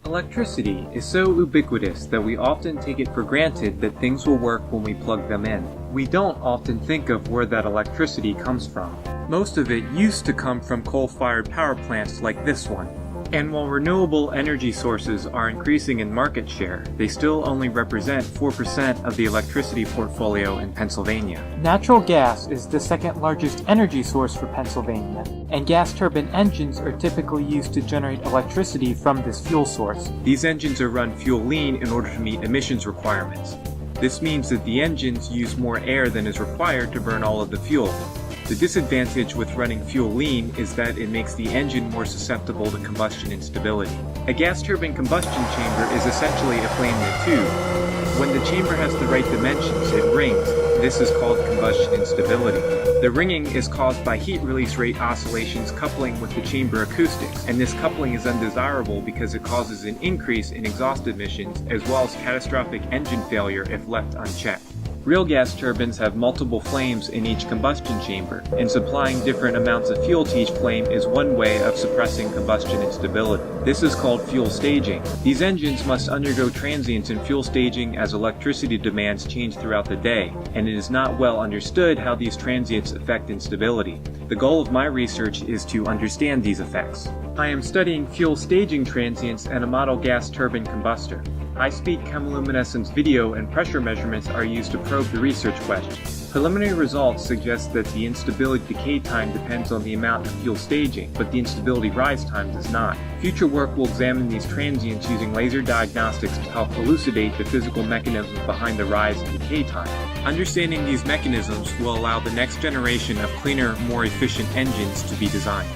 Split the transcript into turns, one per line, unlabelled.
Electricity is so ubiquitous that we often take it for granted that things will work when we plug them in. We don't often think of where that electricity comes from. Most of it used to come from coal-fired power plants like this one. And while renewable energy sources are increasing in market share, they still only represent 4% of the electricity portfolio in Pennsylvania.
Natural gas is the second largest energy source for Pennsylvania, and gas turbine engines are typically used to generate electricity from this fuel source.
These engines are run fuel lean in order to meet emissions requirements. This means that the engines use more air than is required to burn all of the fuel. The disadvantage with running fuel lean is that it makes the engine more susceptible to combustion instability. A gas turbine combustion chamber is essentially a flame in a tube. When the chamber has the right dimensions, it rings. This is called combustion instability. The ringing is caused by heat release rate oscillations coupling with the chamber acoustics, and this coupling is undesirable because it causes an increase in exhaust emissions as well as catastrophic engine failure if left unchecked. Real gas turbines have multiple flames in each combustion chamber, and supplying different amounts of fuel to each flame is one way of suppressing combustion instability. This is called fuel staging. These engines must undergo transients in fuel staging as electricity demands change throughout the day, and it is not well understood how these transients affect instability. The goal of my research is to understand these effects. I am studying fuel staging transients at a model gas turbine combustor. High-speed chemiluminescence video and pressure measurements are used to probe the research question. Preliminary results suggest that the instability decay time depends on the amount of fuel staging, but the instability rise time does not. Future work will examine these transients using laser diagnostics to help elucidate the physical mechanisms behind the rise and decay time. Understanding these mechanisms will allow the next generation of cleaner, more efficient engines to be designed.